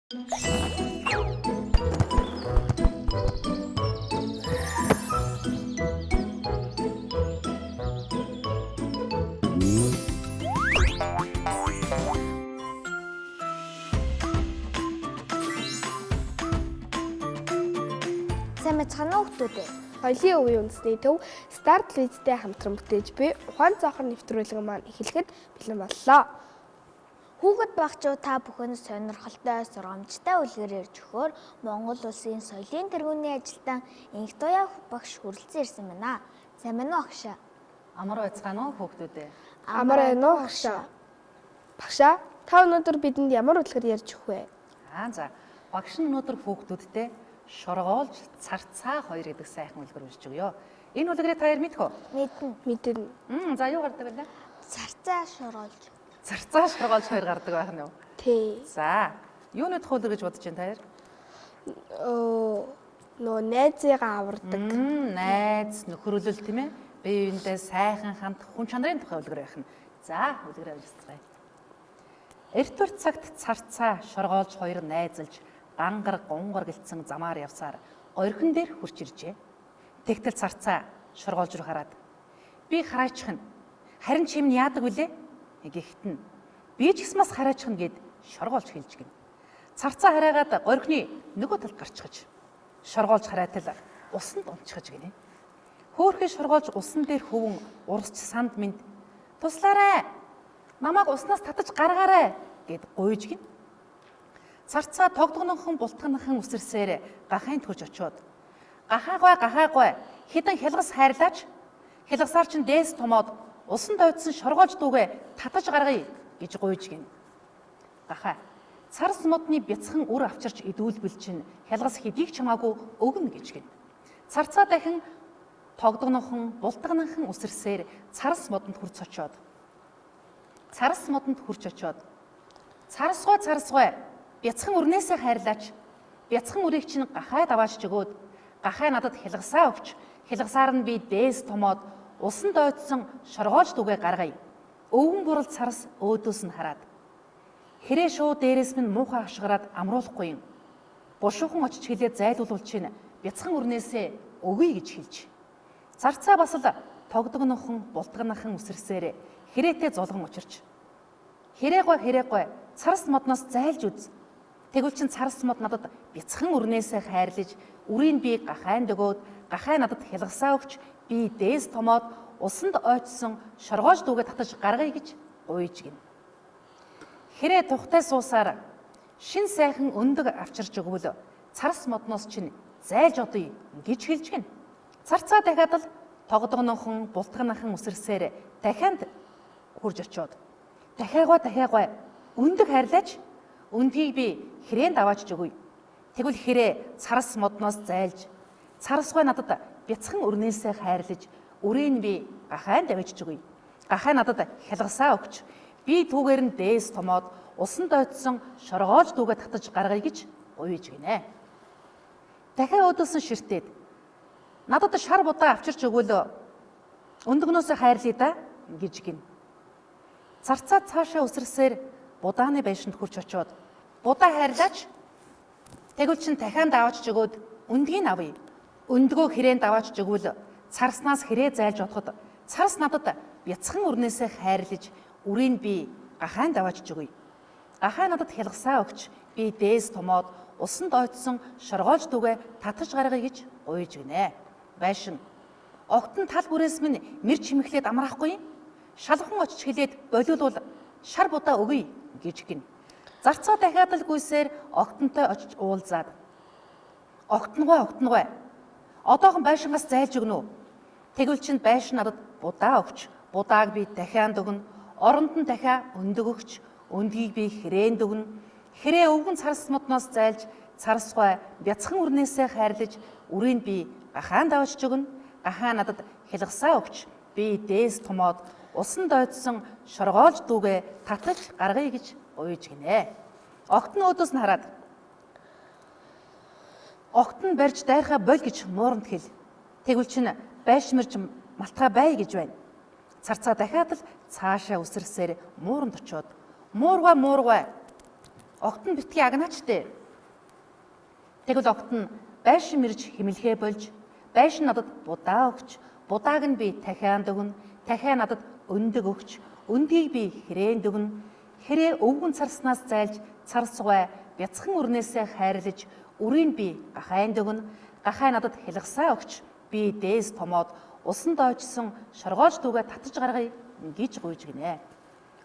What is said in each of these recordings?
Сайн мэцхан хүүхдүүд ээ. Соёлын үеийн үндэсний төв Star Televiz-тэй хамтран бүтээж буй ухаан цонхор нэвтрүүлэг маань эхлэхэд бэлэн боллоо. Хүүхэд багчууд та бүхэнд сонирхолтой сургамжтай үлгэр ярьж өгөхөөр Монгол улсын соёлын тэргүүний ажилтан Инх Туяа багш хүрэлцэн ирсэн байна. Сайн байна уу агшаа? Амар байцгаана уу хүүхдүүд ээ. Амар байна уу агшаа? Багшаа, та өнөөдөр бидэнд ямар үлгэр ярьж өгөх вэ? За багш нь өнөөдөр хүүхдүүдтэй шоргоолж царцаа хоёр гэдэг сайхан үлгэр уншиж өгье. Энэ үлгэрийг та яар мэдэх үү? Мэднэ. За юу гардаг вэ? Царцаа шоргоолж. Царцаа шоргоолж хоёр гардаг байх нь юу? Тий. За юуны тухай үлгэр гэж бодож байна та яар? Нөө найзыгаа авардаг. Найз, нөхөрлөл тийм ээ. Бие биендээ сайхан хандах хүн чанарын тухай үлгэр байх нь. За үлгэрээ уншицгаая. Эртүр цагт царцаа шоргоолж хоёр найзалж гангар гонгор гэлцэн замаар явсаар горхин дээр хурч иржээ. Тэгтэл царцаа шоргоолж руу хараад би хараачих нь харин чи юм яадаг вүлээ? Гэхдээ би ч гэсэн бас хараачих нь гэд шоргоолж хэлж гин. Царцаа хараагаад горхины нөгөө талд гарчхаж шоргоолж хараатал усанд унчхаж гинэ. Хөөхий шоргоолж усан дээр хөвөн урсч санд минь туслаарай. Намайг уснаас татаж гаргаарай гэд гуйж гин. Царцаа тогтгонохон бултганахан үсэрсээр гахайнд хурж очиод гахаагүй хідэн хялгас хайрлаач хялгасаар чин дээс томоод усан дойдсон шоргоолж дүүгээ татаж гаргая гэж гуйж гин. Гахаа царс модны бяцхан үр авчирч идүүлбэл чин хялгас хэдийг чамаагүй өгнө гэж гин. Царцаа дахин тогтгонохон бултганахан үсэрсээр царс модонд хурц очиод царсгой бяцхан өрнөөсөө хайрлаач. Бяцхан үрийг чинь гахай даваачж өгөөд гахай надад хялгасаа өгч хялгасаар нь би дээс томоод усан дойдсон шоргоолж дүүгээ гаргая. Өвгөн бурал царс өөдөөс нь хараад хэрээ шуу дээрээс минь муухай хашгараад амруулахгүй юм. Бушуухан очиж хэлээд зайлуулвал чинь бяцхан өрнөөсөө өгье гэж хэлж. Царцаа бас л тогтгонохон бултганахан үсэрсээр хэрээтэй зулган учирч хэрээгүй царс модноос зайлж үз. Тэгвэл чин царс мод надад бяцхан өрнөөсөө хайрлаж үрийг би гахайнд өгөөд гахай надад хялгасаа өгч би дээс томоод усанд ойчсон шоргоолж дүүгээ татаж гаргая гэж гуйж гин. Хэрээ тухтай суусаар шин сайхан өндөг авчирч өгвөл царс модноос чинь зайлж одъё гэж хэлж гин. Царцаа дахиад л тогтгонохон бултганахан үсэрсээр дахиад хурж очиод дахиагүй өндөг хайрлаач өндгийг би хэрээнд аваачж өгье. Тэгвэл хэрээ царс модноос зайлж царсгой надад бяцхан өрнөөсөө хайрлаж үрийг би гахайнд аваачж өгье. Гахай надад хялгасаа өгч би түүгээр нь дээс томоод усан дойдсон шоргоолж дүүгээ татаж гаргая гэж гуйж гинэ. Дахиад өөдөөс нь ширтээд надад шар будаа авчирч өгвөл өндөгнөөсөө хайрлая да гэж гин. Царцаа цаашаа үсэрсээр будааны байшинд хурч очиод будаа хайрлаач. Тэгвэл чин дахиад аваачж өгөөд өндгийг авъя. Өндгөө хэрээнд аваачж өгвөл царснаас хэрээ зайлж одоход царс надад бяцхан өрнөөсөө хайрлаж үрийг би гахайнд аваачж өгье. Гахай надад хялгасаа өгч би дээс томоод усан дойдсон шоргоолж дүүгээ татаж гаргая гэж гуйж гинэ. Байшин огтон тал бүрээс минь мэр чимэхлээд амраахгүй. Шалхан очиж хэлээд болиулвал шар будаа өгье гэж гин. Зарцаа дахиад л гүйсээр огтонтой очиж уулзаад огтнгой одоохон байшингаас зайлж өгнө үү? Тэгвэл чин байшин надад будаа өгч будааг би дахиад өгнө. Оронд нь дахиад өндөг өгч өндгийг би хэрээнд өгнө. Хэрээ өвгөн царс модноос зайлж царсгой бяцхан өрнөөсөө хайрлаж үрийг би гахайнд аваачж өгнө. Гахай надад хялгасаа өгч би дээс томоод усан дойдсон шоргоолж дүүгээ татаж гаргая гэж гуйж гинэ. Огт нь өөдөөс нь хараад огт нь барьж дайрхаа боль гэж мууранд хэл. Тэгвэл чин байшмирж малтгаа бай гэж байна. Царцаа дахиад л цаашаа үсэрсээр мууранд очиод муургай огт нь битгий агнаач дээ. Тэгвэл огт нь байшин мэрж химэлхээ болж, байшин надад будаа өгч, будааг нь би дахиад өгнө, дахиад надад өндөг өгч, өндгийг би хэрээнд өгнө, хэрээ өвгөн царснаас зайлж, цар сугай бяцхан өрнөөсөө хайрлаж, үрийг би гахайнд өгнө, гахай надад хялгасаа өгч, би дээс томоод усан дойчсон шоргоож дүүгээ татаж гаргая гэж гуйж гинэ.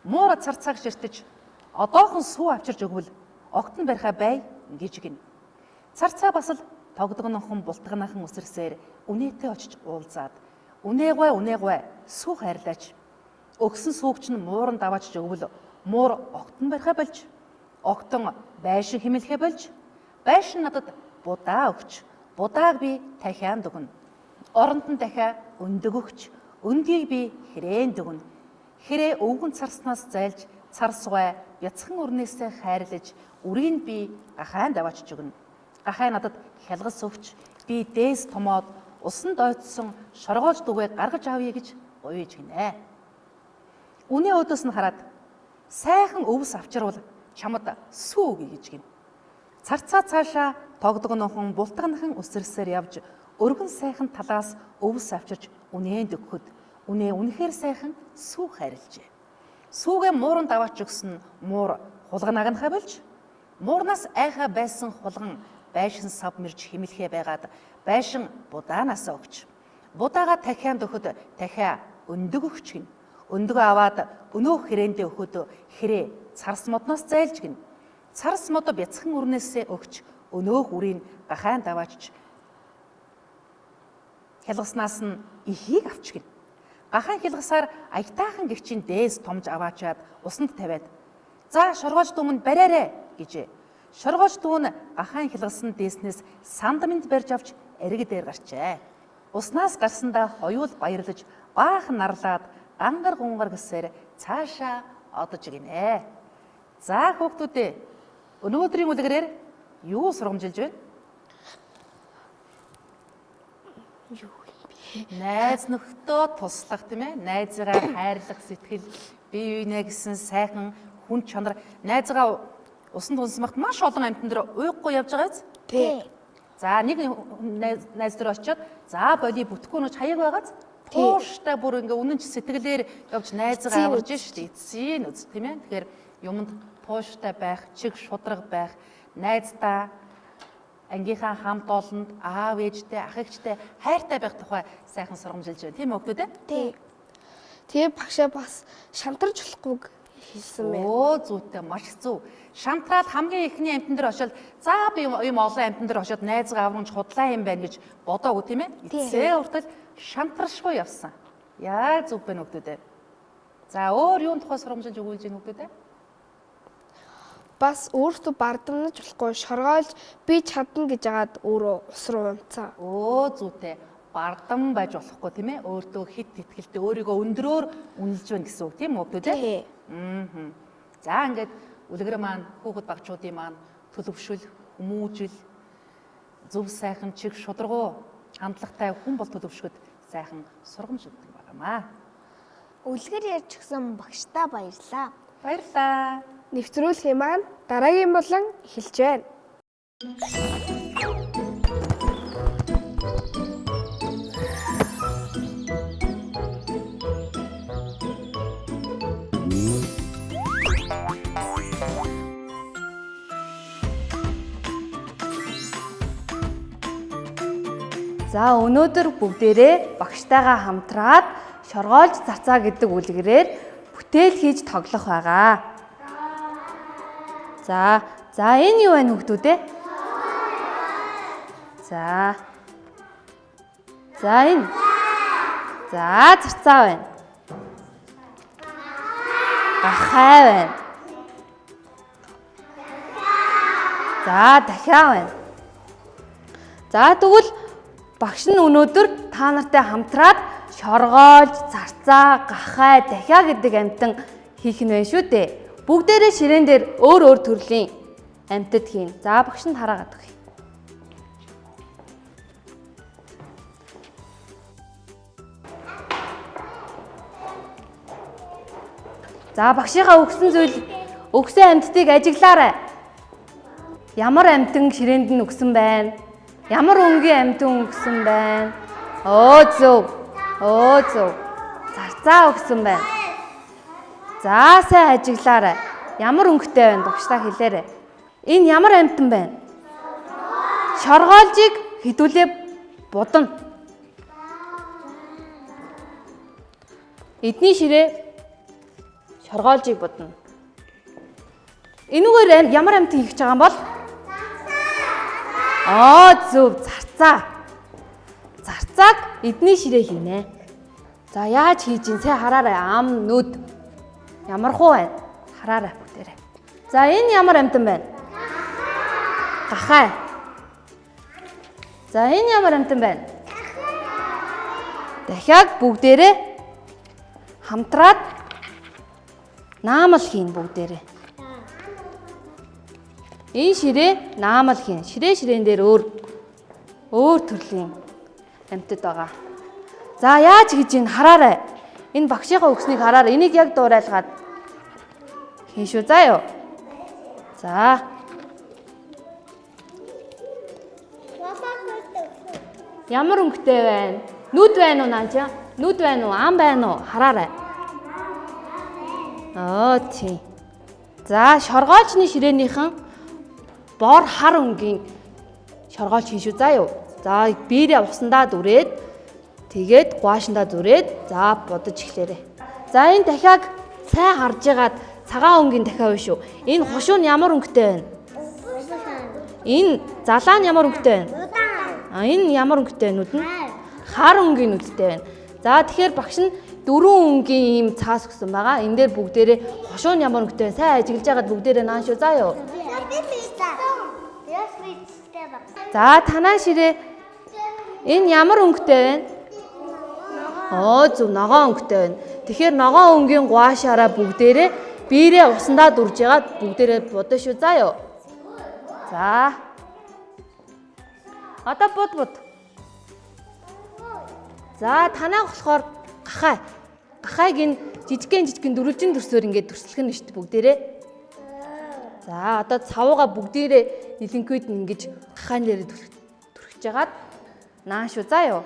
Муура цар цаг ширтэж одоохон сүү авчирч өгвөл огт нь барихаа бай гэж гин. Цар цаа бас л тогдгонохон бултганахан үсэрсээр үнээтэй очиж уулзаад үнээгвэ сүү хайрлаач. Өгсөн сүүгч нь мууран даваачж өгвөл муур огт нь барихаа болж, огтон байшин химэлхээ болж, байшин надад будаа өгч, будааг би дахиад өгнө. Оронд нь дахиад өндөг өгч, өндгийг би хэрээнд өгнө. Хэрээ өвгөн царснаас зайлж, цар сугай бяцхан өрнөөсөө хайрлаж, үрийг би гахайнд аваачж өгнө. Гахай надад хялгас өгч, би дээс томоод усан дойцсон шоргоож дүүгээ гаргаж авъя гэж гуйж гинэ. Үнээ өдөөс нь хараад сайхан өвс авчирвал чамд сүү өгье гэж гин. Царцаа цаашаа тогдгонохон бултганахан үсэрсээр явж өргөн сайхан талаас өвс авчирч үнээнд өгөхөд үнээ үнэхээр сайхан сүү хайрлжээ. Сүүгээ мууран даваач өгсөн муур хулганаг нь хавилж, муурнаас айхаа байсан хулган байшин сав мэрж химэлхээ байгаад байшин будаанаас өгч, будаага дахиад өгөхөд дахиа өндөг өгч гин. Өндөгөө аваад өнөөх хэрээндээ өгөхөд хэрээ царс модноос зайлж гин. Царс мод бяцхан өрнөөсөө өгч өнөөх үрийг гахайнд даваачж хялгаснаас нь ихийг авч гин. Гахайн хялгасаар аятаахан гэгчийн дээс томж аваачаад усанд тавиад за шоргоож дүүмэнд бариарэ гэжээ. Шоргоож дүүн гахайн хялгасан дээснээс сандаминд барьж авч эрэг дээр гарчээ. Уснаас гарсандаа хоёул баярлаж баахан нарлаад гангар гунгар гэсээр цаашаа одож гинэ. За хүүхдүүдээ өнөөдрийн үлгэрээр юу сургамжилж байна? Найз нөхдөө туслах тийм ээ. Найзыгаа хайрлах сэтгэл, бие биенээ гэсэн сайхан хүн чанар. Найзгаа усан тунсмагт маш олон амьтан дээр уухгүй явж байгаа биз? Тий. За нэг найз дээр очиод за боли бүтгэхгүй нөч хаяг байгааз тууштай бүр ингээ үнэн ч сэтгэлээр явж найзгаа аварж штий. Эцсийн үз тийм ээ. Тэгэхээр юмд тууштай байх, чиг шудраг байх, найздаа ангийнхаа хамт олонд аав ээжтэй, ах эгчтэй хайртай байх тухай сайхан сургамжилж байна. Тийм үү хүүхдүүд? Тий. Тэгээ багшаа бас шантарч болохгүйг хэлсэн байна. Оо зүйтэй маш зөв. Шантраад хамгийн ихний амтан дээр очиод за би юм олон амтан дээр очиод найзгаа аврагч худлаа юм байна гэж бодоогүй тийм ээ. Эцсээ уртал шантаршгүй явсан. Яа зүг байна хүүхдүүд. За өөр юун тухай сургамжилж өгүүлж байна хүүхдүүд? Бас өөртөө бардамнаж болохгүй шоргоолж би чадна гэж агаад өөрөө ус руу унцаа. Оо зүйтэй. Бардам байж болохгүй тийм ээ. Өөртөө хит итгэлтэй өөрийгөө өндрөөр үнэлж байна гэсэн үг тийм үү хүүхдүүд? Тий. За ингээд үлгэр маань хүүхэд багчуудын маань төлөвшөл, хүмүүжил, зөв сайхан чиг шударгуу хандлагатай хүн бол төлөвшөхөд сайхан сургамж өгдөг байнамаа. Үлгэр ярьж өгсөн багштаа баярлаа. Баярлалаа. Нэвтрүүлгийн маань дараагийн болон эхэлж байна. За өнөөдөр бүгдээрээ багштайгаа хамтраад шоргоолж зарцаа гэдэг үлгэрээр бүтээл хийж тоглох байгаа. За энэ юу байна хүүхдүүд ээ? За энэ. За зарцаа байна. Гахай байна. За дахиад байна. За тэгвэл багш нь өнөөдөр та нартай хамтраад шоргоолж, зарцаа, гахай, дахиа гэдэг амьтан хийх нь байна шүү дээ. Бүгдээрээ ширээн дээр өөр төрлийн амьтад хийн. За багш нь хараагаад өгье. За багшийнхаа өгсөн амьтдыг ажиглаарай. Ямар амьтан ширээнд нь өгсөн байна? Ямар өнгийн амьтан өгсөн байна? Зөв. Зарцаа өгсөн байна. За сайн ажиглаарай. Ямар өнгөтэй байна? Багшлаа хэлээрэй. Энэ ямар амьтан байна? Шоргоолжийг хэдүүлээ будна. Эдний ширээ шоргоолжийг будна. Энүүгээр ямар амьтан хийж байгаа юм бол? Зөв, зарцаа. Зарцааг эдний ширээ хийнэ. За яаж хийж ин сайн хараарай. Ам, нүд. Ямар хуу байна? Хараарай бүгдээрээ. За энэ ямар амьтан байна? Гахай. За энэ ямар амьтан байна? Дахиад бүгдээрээ хамтраад наамал хийн бүгдээрээ. Энэ ширээ наамал хийн. Ширээн дээр өөр төрлийн амьтад байгаа. За яаж хийж ин хараарай. Энэ багшийнхаа өгснийг хараарай. Энийг яг дуурайлгаад хийн шүү. За юу. За. Ямар өнгөтэй байна? Нүд байна уу наача? Нүд байна уу? Ам байна уу? Хараарай. Тийм. За шоргоолжны ширээнийхэн бор хар өнгийн шоргоолж хийн шүү. За юу. За биерээ усандаа дүрээд тэгээд гуашиндаа дүрээд за будаж эхлээрэй. За энэ дахиад сайн харж байгаад цагаан өнгийн дахиад байна шүү. Энэ хушуу нь ямар өнгөтэй байна? Энэ залаа нь ямар өнгөтэй байна? Энэ ямар өнгөтэй нүд нь? Хар өнгийн нүдтэй байна. За тэгэхээр багш нь 4 өнгийн ийм цаас өгсөн байгаа. Энэ дээр бүгдээрээ хушуу нь ямар өнгөтэй сайн ажиглаж байгаад бүгдээрээ наан шүү. За юу. За танаа ширээ энэ ямар өнгөтэй байна? Зөв ногоон өнгөтэй байна. Тэгэхээр ногоон өнгийн гуашаараа бүгдээрээ биерээ усандаа дүрж ягаад бүгдээрээ будаа шүү. За юу. За. Одоо бод. За танаа болохоор гахай. Гахайг энэ жижигхэн дөрвөлжин төрсөөр ингээд төрслөх нь шүү дээ бүгдээрээ. За одоо цавууга бүгдээрээ нэлэнкүйд ингэж гахайн дээр түрхэж жагаад наан шүү. За юу.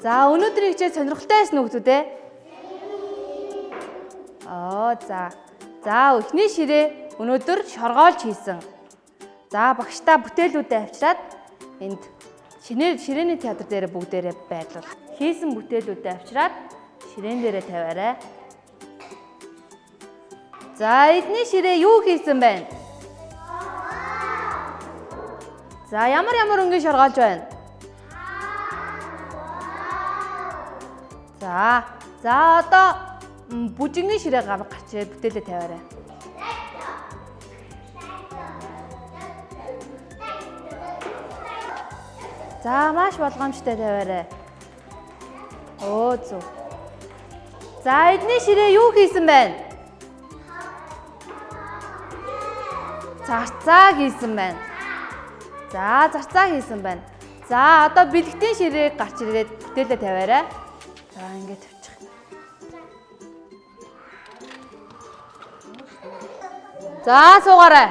За өнөөдрийн хичээл сонирхолтой байсан уу хүүхдүүд ээ? За эхний ширээ өнөөдөр шоргоолж хийсэн. За багштай бүтээлүүдээ авчираад энд ширээний театр дээр бүгдээрээ байрлуул. Хийсэн бүтээлүүдээ авчираад ширээн дээрээ тавиарай. За эдний ширээ юу хийсэн байна? За ямар өнгийн шоргоолж байна? За За одоо бүжигний ширээ гарч ирээд бүтээлээ тавиарай. За маш болгоомжтой тавиарай. Оо зөв. За эдний ширээ юу хийсэн байна? Зарцаа хийсэн байна. За зарцаа хийсэн байна. За одоо бэлэгтийн ширээг гарч ирээд бүтээлээ тавиарай. За ингээд тавьчих. За суугаарай.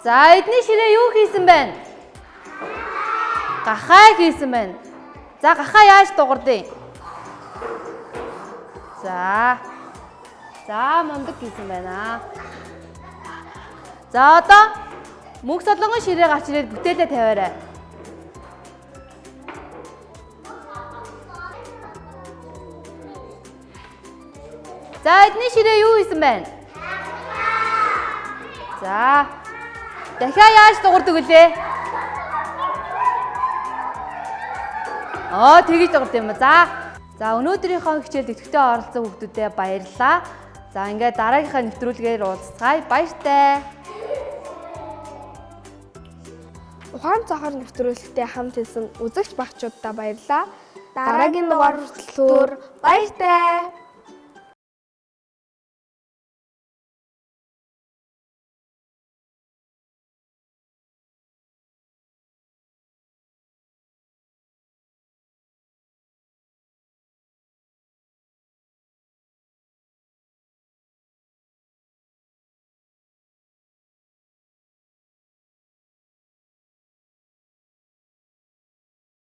За эдний ширээ юу хийсэн байна? Гахаа хийсэн байна. За гахаа яаж дуурдъя? За мундаг хийсэн байна. За одоо мөнх солонгон ширээ гарч ирээд бүтээлээ тавиарай. За эдний ширээ юу хийсэн байна? За дахиад яаж дуурдаг вүлээ? Тэгж дуурд юм аа. За өнөөдрийнхөө хичээлд идэвхтэй оролцсон хүүхдүүдэд баярлалаа. За ингээд дараагийнхаа нэвтрүүлгээр уулзцгаая. Баяртай. Ухаан цахар нэвтрүүлэгтээ хамт хэлсэн үзэгч багчуудаа баярлалаа. Дараагийн дугаар хүртэл баяртай.